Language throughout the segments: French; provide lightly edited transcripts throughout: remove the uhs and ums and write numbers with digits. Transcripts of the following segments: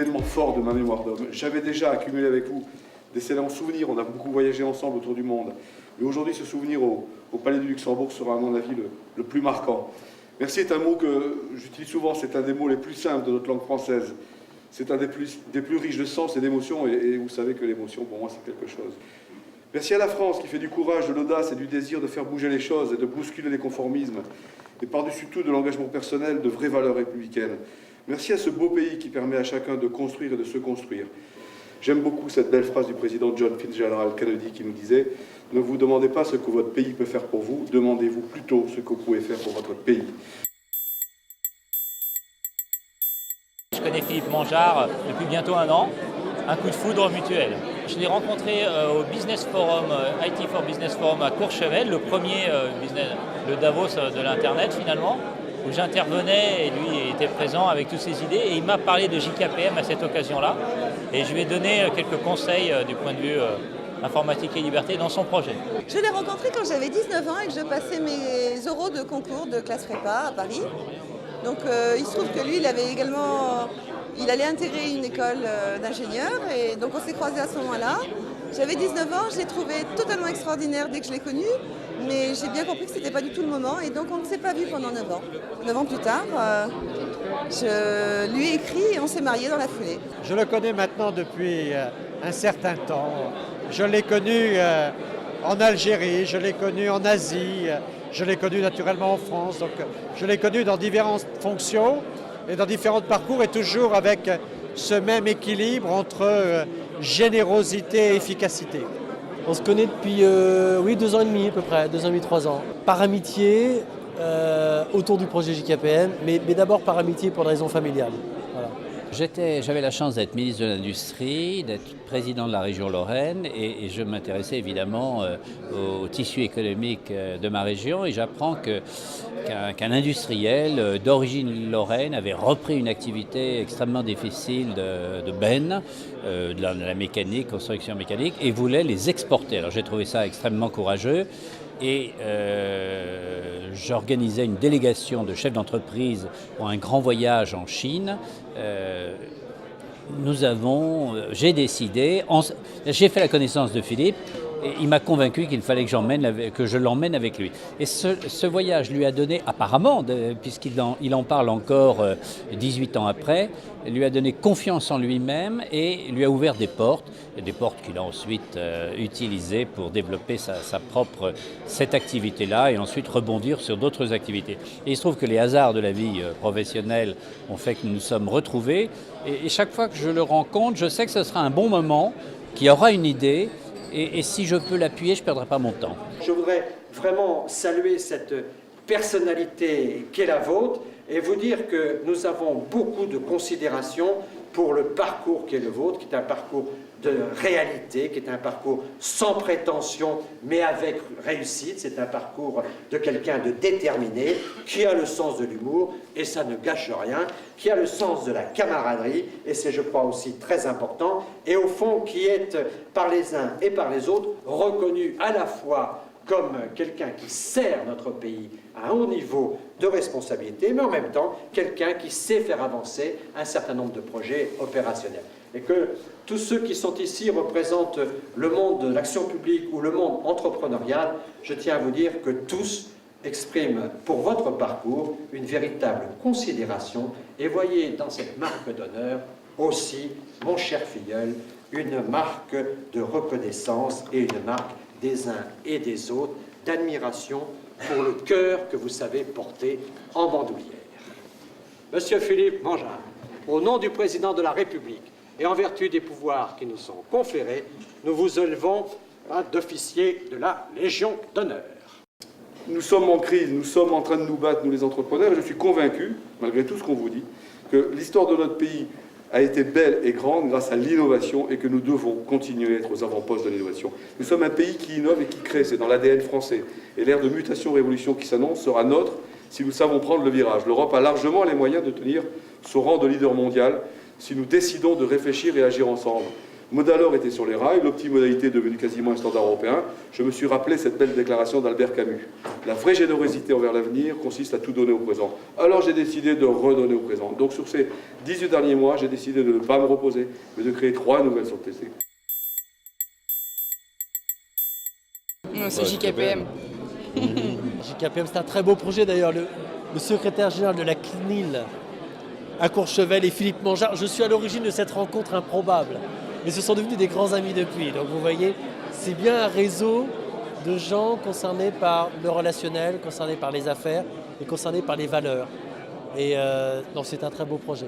événement fort de ma mémoire d'homme. J'avais déjà accumulé avec vous d'excellents souvenirs, on a beaucoup voyagé ensemble autour du monde. Mais aujourd'hui, ce souvenir au Palais du Luxembourg sera, à mon avis, le plus marquant. Merci est un mot que j'utilise souvent, c'est un des mots les plus simples de notre langue française. C'est un des plus riches de sens et d'émotions, et vous savez que l'émotion, pour moi, c'est quelque chose. Merci à la France qui fait du courage, de l'audace et du désir de faire bouger les choses et de bousculer les conformismes, et par-dessus tout de l'engagement personnel, de vraies valeurs républicaines. Merci à ce beau pays qui permet à chacun de construire et de se construire. J'aime beaucoup cette belle phrase du président John Fitzgerald Kennedy qui nous disait « Ne vous demandez pas ce que votre pays peut faire pour vous, demandez-vous plutôt ce que vous pouvez faire pour votre pays. » Je connais Philippe Mangeard depuis bientôt 1 an, un coup de foudre mutuel. Je l'ai rencontré au Business Forum, IT for Business Forum à Courchevel, le premier le Davos de l'Internet finalement, où j'intervenais et lui était présent avec toutes ses idées et il m'a parlé de JKPM à cette occasion-là et je lui ai donné quelques conseils du point de vue informatique et liberté dans son projet. Je l'ai rencontré quand j'avais 19 ans et que je passais mes oraux de concours de classe prépa à Paris. Donc il se trouve que lui, il allait intégrer une école d'ingénieur et donc on s'est croisés à ce moment-là. J'avais 19 ans, je l'ai trouvé totalement extraordinaire dès que je l'ai connu, mais j'ai bien compris que ce n'était pas du tout le moment et donc on ne s'est pas vu pendant 9 ans. 9 ans plus tard, je lui ai écrit et on s'est mariés dans la foulée. Je le connais maintenant depuis un certain temps. Je l'ai connu en Algérie, je l'ai connu en Asie, je l'ai connu naturellement en France. Donc je l'ai connu dans différentes fonctions et dans différents parcours et toujours avec ce même équilibre entre générosité et efficacité. On se connaît depuis 2 ans et demi à peu près, 2 ans et demi, 3 ans. Par amitié, autour du projet JKPM, mais d'abord par amitié pour des raisons familiales. Voilà. J'avais la chance d'être ministre de l'Industrie, d'être président de la région Lorraine et je m'intéressais évidemment au tissu économique de ma région et j'apprends qu'un industriel d'origine lorraine avait repris une activité extrêmement difficile de benne, de la mécanique, construction mécanique et voulait les exporter. Alors j'ai trouvé ça extrêmement courageux. Et j'organisais une délégation de chefs d'entreprise pour un grand voyage en Chine. J'ai décidé, j'ai fait la connaissance de Philippe et il m'a convaincu qu'il fallait que je l'emmène avec lui. Et ce voyage lui a donné, apparemment, puisqu'il en parle encore 18 ans après, lui a donné confiance en lui-même et lui a ouvert des portes qu'il a ensuite utilisées pour développer cette activité-là et ensuite rebondir sur d'autres activités. Et il se trouve que les hasards de la vie professionnelle ont fait que nous nous sommes retrouvés et chaque fois que je le rencontre, je sais que ce sera un bon moment, qu'il y aura une idée et si je peux l'appuyer, je ne perdrai pas mon temps. Je voudrais vraiment saluer cette personnalité qu'est la vôtre et vous dire que nous avons beaucoup de considération pour le parcours qui est le vôtre, qui est un parcours de réalité, qui est un parcours sans prétention, mais avec réussite. C'est un parcours de quelqu'un de déterminé, qui a le sens de l'humour, et ça ne gâche rien, qui a le sens de la camaraderie, et c'est, je crois, aussi très important, et au fond, qui est, par les uns et par les autres, reconnu à la fois comme quelqu'un qui sert notre pays à un haut niveau de responsabilité, mais en même temps, quelqu'un qui sait faire avancer un certain nombre de projets opérationnels. Et que tous ceux qui sont ici représentent le monde de l'action publique ou le monde entrepreneurial, je tiens à vous dire que tous expriment pour votre parcours une véritable considération et voyez dans cette marque d'honneur aussi, mon cher filleul, une marque de reconnaissance et une marque des uns et des autres, d'admiration pour le cœur que vous savez porter en bandoulière. Monsieur Philippe Mangeard, au nom du président de la République et en vertu des pouvoirs qui nous sont conférés, nous vous élevons d'officier de la Légion d'honneur. Nous sommes en crise, nous sommes en train de nous battre, nous les entrepreneurs, et je suis convaincu, malgré tout ce qu'on vous dit, que l'histoire de notre pays a été belle et grande grâce à l'innovation et que nous devons continuer à être aux avant-postes de l'innovation. Nous sommes un pays qui innove et qui crée, c'est dans l'ADN français. Et l'ère de mutation-révolution qui s'annonce sera nôtre si nous savons prendre le virage. L'Europe a largement les moyens de tenir son rang de leader mondial si nous décidons de réfléchir et agir ensemble. Modalor était sur les rails, l'optimodalité est devenue quasiment un standard européen. Je me suis rappelé cette belle déclaration d'Albert Camus. La vraie générosité envers l'avenir consiste à tout donner au présent. Alors j'ai décidé de redonner au présent. Donc sur ces 18 derniers mois, j'ai décidé de ne pas me reposer, mais de créer 3 nouvelles sociétés. C'est JKPM. JKPM, c'est un très beau projet d'ailleurs. Le secrétaire général de la CNIL à Courchevel et Philippe Mangeard. Je suis à l'origine de cette rencontre improbable, mais ce sont devenus des grands amis depuis. Donc vous voyez, c'est bien un réseau de gens concernés par le relationnel, concernés par les affaires et concernés par les valeurs. Et donc c'est un très beau projet.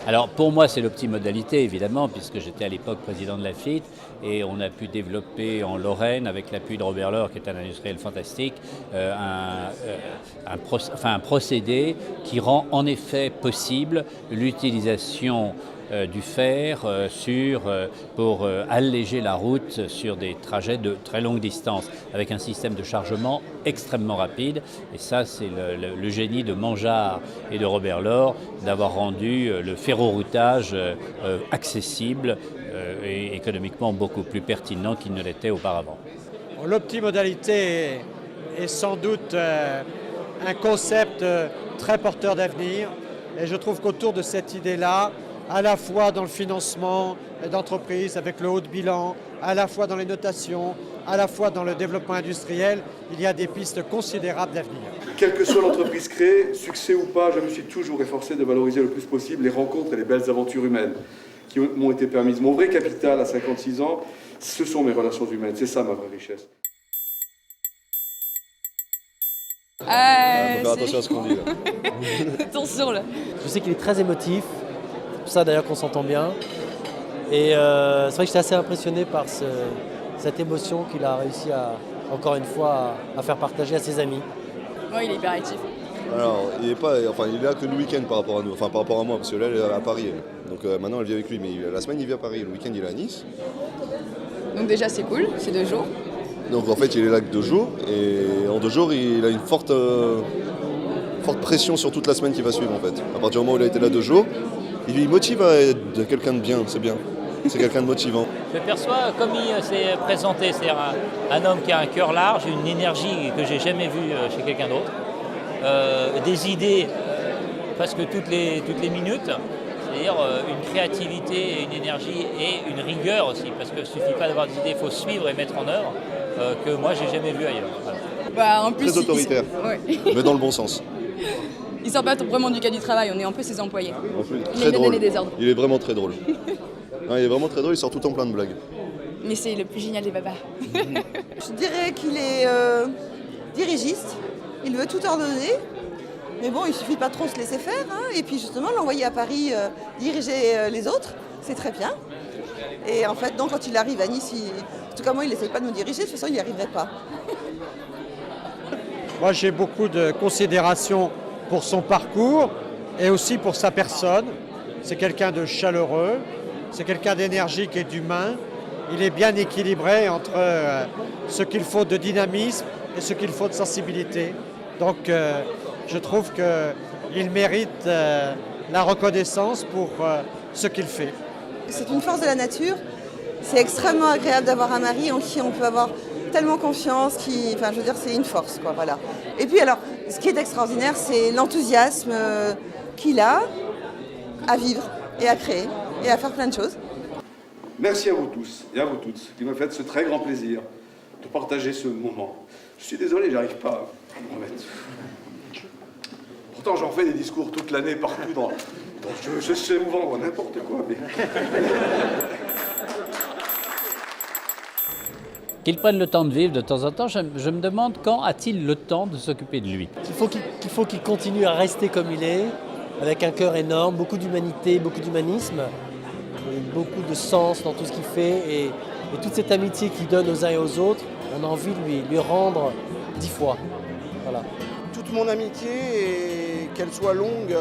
Alors pour moi c'est l'optimodalité évidemment puisque j'étais à l'époque président de la FIT et on a pu développer en Lorraine avec l'appui de Robert Laure qui est un industriel fantastique un procédé qui rend en effet possible l'utilisation du fer pour alléger la route sur des trajets de très longue distance avec un système de chargement extrêmement rapide. Et ça, c'est le génie de Mangeard et de Robert Laure d'avoir rendu le ferroroutage accessible et économiquement beaucoup plus pertinent qu'il ne l'était auparavant. L'optimodalité est sans doute un concept très porteur d'avenir et je trouve qu'autour de cette idée-là, à la fois dans le financement d'entreprises avec le haut de bilan, à la fois dans les notations, à la fois dans le développement industriel, il y a des pistes considérables d'avenir. Quelle que soit l'entreprise créée, succès ou pas, je me suis toujours efforcé de valoriser le plus possible les rencontres et les belles aventures humaines qui m'ont été permises. Mon vrai capital à 56 ans, ce sont mes relations humaines. C'est ça ma vraie richesse. Faut faire attention à ce qu'on dit là. Attention là. Je sais qu'il est très émotif, c'est pour ça d'ailleurs qu'on s'entend bien. Et c'est vrai que j'étais assez impressionné par cette émotion qu'il a réussi encore une fois à faire partager à ses amis. Ouais, il est hyper actif. Alors, il est là que le week-end par rapport à nous, enfin par rapport à moi, parce que là, elle est à Paris. Donc maintenant, elle vit avec lui, mais la semaine, il vit à Paris, le week-end, il est à Nice. Donc déjà, c'est cool, c'est 2 jours. Donc en fait, il est là que 2 jours, et en 2 jours, il a une forte pression sur toute la semaine qui va suivre, en fait. À partir du moment où il a été là 2 jours, il motive à être quelqu'un de bien, c'est bien. C'est quelqu'un de motivant. Je perçois, comme il s'est présenté, c'est-à-dire un homme qui a un cœur large, une énergie que j'ai jamais vue chez quelqu'un d'autre, des idées presque toutes les minutes, c'est-à-dire une créativité, une énergie et une rigueur aussi, parce qu'il ne suffit pas d'avoir des idées, il faut suivre et mettre en œuvre, que moi j'ai jamais vu ailleurs. Voilà. Bah, en plus, Très autoritaire, mais dans le bon sens. Il sort pas vraiment du cas du travail, on est un peu ses employés. En plus, Il très aime drôle. donner des ordres. Il est vraiment très drôle. Non, il est vraiment très drôle, il sort tout le temps plein de blagues. Mais c'est le plus génial des babas. Je dirais qu'il est dirigiste, il veut tout ordonner, mais bon, il suffit pas trop se laisser faire, hein. Et puis justement, l'envoyer à Paris diriger les autres, c'est très bien. Et en fait, donc, quand il arrive à Nice, en tout cas moi, il n'essaye pas de nous diriger, de toute façon, il n'y arriverait pas. Moi, j'ai beaucoup de considération pour son parcours et aussi pour sa personne. C'est quelqu'un de chaleureux, c'est quelqu'un d'énergique et d'humain. Il est bien équilibré entre ce qu'il faut de dynamisme et ce qu'il faut de sensibilité. Donc, je trouve qu'il mérite la reconnaissance pour ce qu'il fait. C'est une force de la nature. C'est extrêmement agréable d'avoir un mari en qui on peut avoir tellement confiance, enfin, je veux dire, c'est une force, quoi, voilà. Et puis alors, ce qui est extraordinaire, c'est l'enthousiasme qu'il a à vivre et à créer et à faire plein de choses. Merci à vous tous et à vous toutes qui me faites ce très grand plaisir de partager ce moment. Je suis désolé, j'arrive pas à me remettre. Pourtant, j'en fais des discours toute l'année partout. Je sais vous vendre n'importe quoi. Mais... Qu'il prenne le temps de vivre de temps en temps, je me demande quand a-t-il le temps de s'occuper de lui. Il faut qu'il continue à rester comme il est, avec un cœur énorme, beaucoup d'humanité, beaucoup d'humanisme, et beaucoup de sens dans tout ce qu'il fait. Et toute cette amitié qu'il donne aux uns et aux autres, on a envie de lui rendre 10 fois. Voilà. Toute mon amitié, et qu'elle soit longue,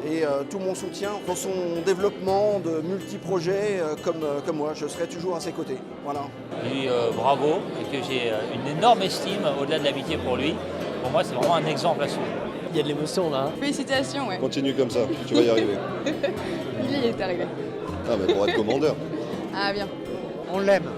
et tout mon soutien dans son développement de multi-projets comme moi. Je serai toujours à ses côtés. Voilà. Lui, bravo, et que j'ai une énorme estime au-delà de l'amitié pour lui. Pour moi, c'est vraiment un exemple à suivre. Il y a de l'émotion là. Hein. Félicitations, ouais. Continue comme ça, tu vas y arriver. Il est arrivé. Ah, mais pour être commandeur. Ah bien. On l'aime.